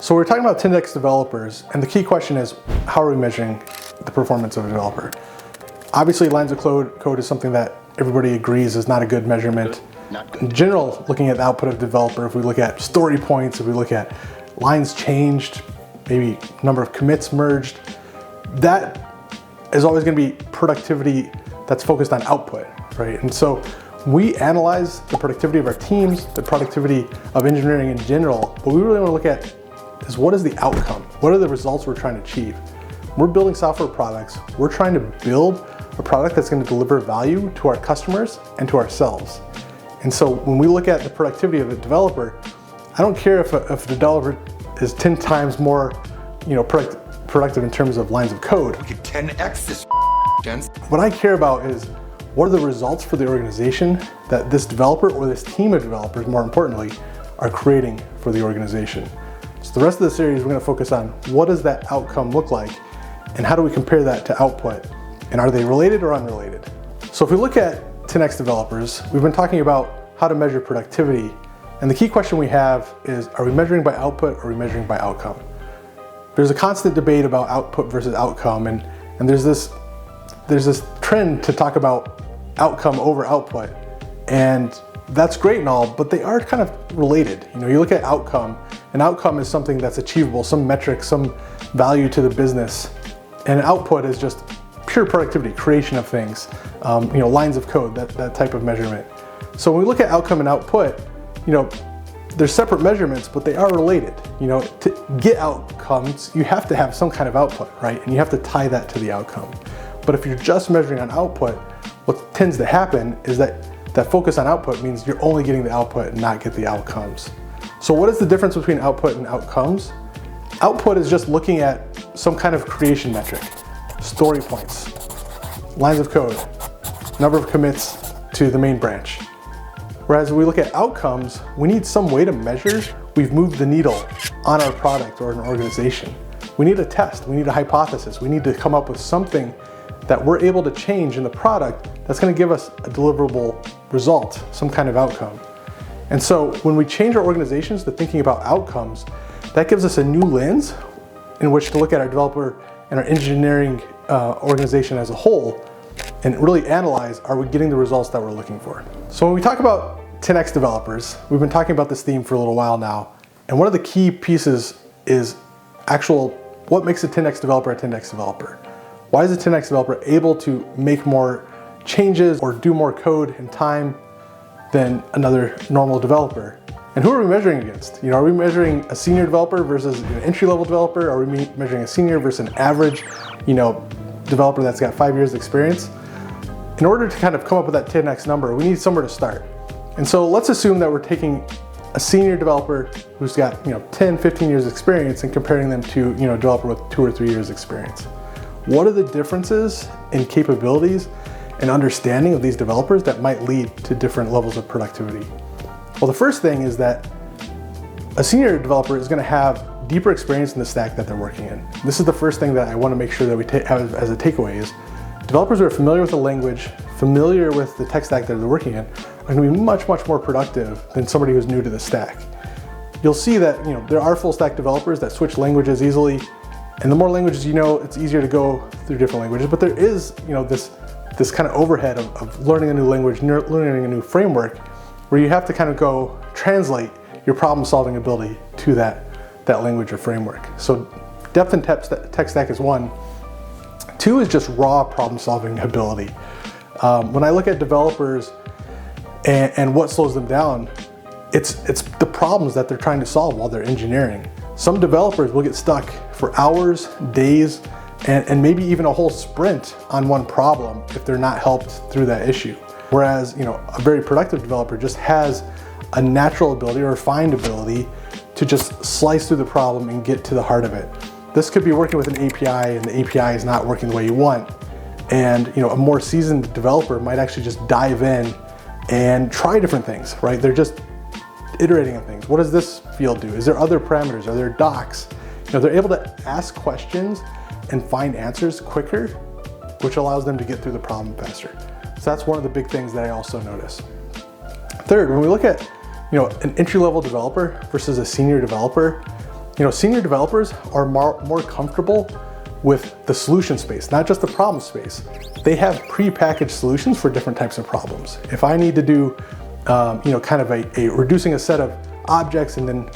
So we're talking about 10x developers, and the key question is, how are we measuring the performance of a developer? Obviously, lines of code is something that everybody agrees is not a good measurement. In general, looking at the output of a developer, if we look at story points, if we look at lines changed, maybe number of commits merged, that is always going to be productivity that's focused on output, right? And so we analyze the productivity of our teams, the productivity of engineering in general. What we really want to look at is, what is the outcome? What are the results we're trying to achieve? We're building software products. We're trying to build a product that's going to deliver value to our customers and to ourselves. And so when we look at the productivity of a developer, I don't care if a developer is 10 times more, productive in terms of lines of code. We could 10x this, gents. What I care about is, what are the results for the organization that this developer or this team of developers, more importantly, are creating for the organization. So the rest of the series, we're going to focus on what does that outcome look like and how do we compare that to output, and are they related or unrelated? So if we look at 10x developers, we've been talking about how to measure productivity, and the key question we have is, are we measuring by output or are we measuring by outcome? There's a constant debate about output versus outcome, and there's this trend to talk about outcome over output, and that's great and all, but they are kind of related. You look at outcome, and outcome is something that's achievable, some metric, some value to the business, and output is just pure productivity, creation of things, lines of code, that type of measurement. So when we look at outcome and output, they're separate measurements, but they are related. To get outcomes, you have to have some kind of output, right? And you have to tie that to the outcome. But if you're just measuring on output, what tends to happen is that focus on output means you're only getting the output and not get the outcomes. So what is the difference between output and outcomes? Output is just looking at some kind of creation metric, story points, lines of code, number of commits to the main branch. Whereas when we look at outcomes, we need some way to measure we've moved the needle on our product or an organization. We need a test, we need a hypothesis, we need to come up with something that we're able to change in the product that's going to give us a deliverable result, some kind of outcome. And so when we change our organizations to thinking about outcomes, that gives us a new lens in which to look at our developer and our engineering organization as a whole and really analyze, are we getting the results that we're looking for? So when we talk about 10x developers, we've been talking about this theme for a little while now, and one of the key pieces is what makes a 10x developer a 10x developer? Why is a 10x developer able to make more changes or do more code in time than another normal developer? And who are we measuring against? Are we measuring a senior developer versus an entry-level developer? Are we measuring a senior versus an average, developer that's got 5 years experience? In order to kind of come up with that 10x number, we need somewhere to start. And so let's assume that we're taking a senior developer who's got 10, 15 years experience and comparing them to a developer with 2 or 3 years experience. What are the differences in capabilities and understanding of these developers that might lead to different levels of productivity? Well, the first thing is that a senior developer is going to have deeper experience in the stack that they're working in. This is the first thing that I want to make sure that we have as a takeaway is, developers who are familiar with the language, familiar with the tech stack that they're working in, are going to be much, much more productive than somebody who's new to the stack. You'll see that there are full stack developers that switch languages easily, and the more languages it's easier to go through different languages, but there is this kind of overhead of learning a new language, learning a new framework, where you have to kind of go translate your problem solving ability to that language or framework. So depth and tech stack is one. 2 is just raw problem solving ability. When I look at developers and what slows them down, it's the problems that they're trying to solve while they're engineering. Some developers will get stuck for hours, days, and maybe even a whole sprint on one problem if they're not helped through that issue. Whereas, a very productive developer just has a natural ability or refined ability to just slice through the problem and get to the heart of it. This could be working with an API and the API is not working the way you want. And a more seasoned developer might actually just dive in and try different things, right? They're just iterating on things. What does this field do? Is there other parameters? Are there docs? They're able to ask questions and find answers quicker, which allows them to get through the problem faster. So that's one of the big things that I also notice. Third, when we look at an entry-level developer versus a senior developer, Senior developers are more comfortable with the solution space, not just the problem space. They have prepackaged solutions for different types of problems. If I need to do, kind of a reducing a set of objects and then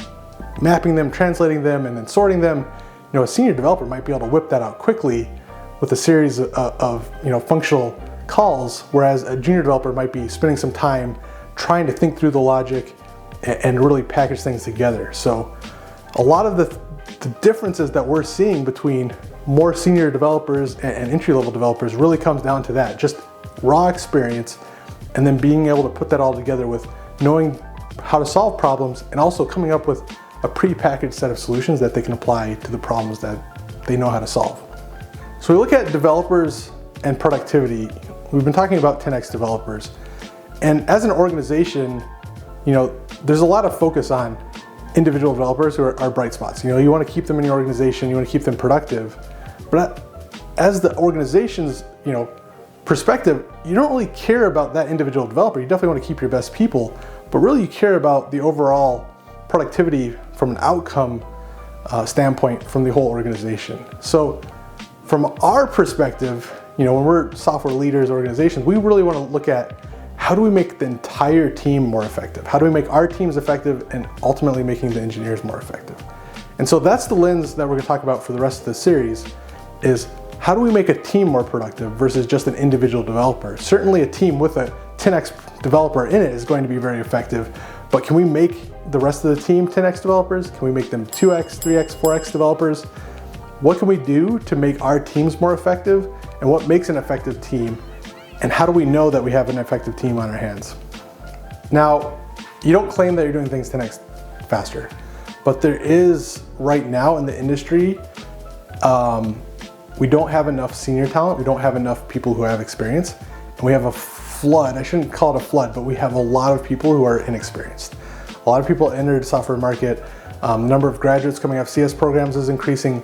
mapping them, translating them, and then sorting them, a senior developer might be able to whip that out quickly with a series of functional calls, whereas a junior developer might be spending some time trying to think through the logic and really package things together. So a lot of the differences that we're seeing between more senior developers and entry-level developers really comes down to that, just raw experience, and then being able to put that all together with knowing how to solve problems and also coming up with a pre-packaged set of solutions that they can apply to the problems that they know how to solve. So we look at developers and productivity. We've been talking about 10x developers. And as an organization, there's a lot of focus on individual developers who are bright spots. You want to keep them in your organization, you want to keep them productive. But as the organization's, perspective, you don't really care about that individual developer. You definitely want to keep your best people, but really you care about the overall productivity from an outcome standpoint from the whole organization. So from our perspective, when we're software leaders, organizations, we really want to look at how do we make the entire team more effective? How do we make our teams effective and ultimately making the engineers more effective? And so that's the lens that we're going to talk about for the rest of the series, is how do we make a team more productive versus just an individual developer? Certainly a team with a 10x developer in it is going to be very effective, but can we make the rest of the team 10x developers? Can we make them 2x, 3x, 4x developers? What can we do to make our teams more effective? And what makes an effective team? And how do we know that we have an effective team on our hands? Now, you don't claim that you're doing things 10x faster, but there is right now in the industry, we don't have enough senior talent. We don't have enough people who have experience. And we have a flood, I shouldn't call it a flood, but we have a lot of people who are inexperienced. A lot of people entered the software market. The number of graduates coming out of CS programs is increasing.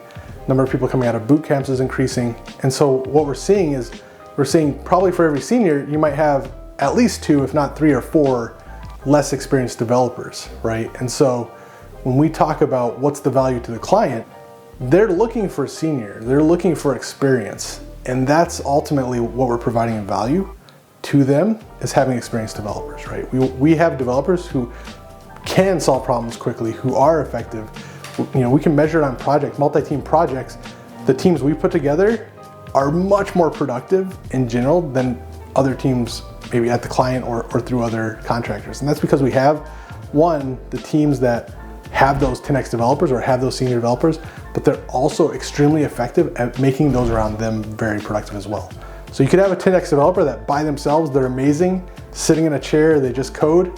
Number of people coming out of boot camps is increasing. And so what we're seeing probably for every senior, you might have at least 2, if not 3 or 4 less experienced developers, right? And so when we talk about what's the value to the client, they're looking for senior, they're looking for experience. And that's ultimately what we're providing in value to them, is having experienced developers, right? We have developers who can solve problems quickly, who are effective. We can measure it on projects, multi-team projects. The teams we put together are much more productive in general than other teams, maybe at the client or through other contractors. And that's because we have, one, the teams that have those 10x developers or have those senior developers, but they're also extremely effective at making those around them very productive as well. So you could have a 10x developer that by themselves, they're amazing, sitting in a chair, they just code.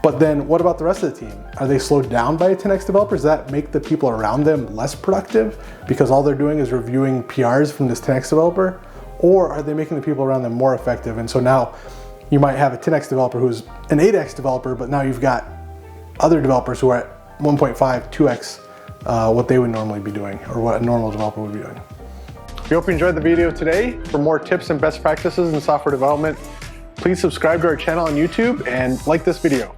But then what about the rest of the team? Are they slowed down by a 10x developer? Does that make the people around them less productive because all they're doing is reviewing PRs from this 10x developer? Or are they making the people around them more effective? And so now you might have a 10x developer who's an 8x developer, but now you've got other developers who are at 1.5, 2x what they would normally be doing, or what a normal developer would be doing. We hope you enjoyed the video today. For more tips and best practices in software development, please subscribe to our channel on YouTube and like this video.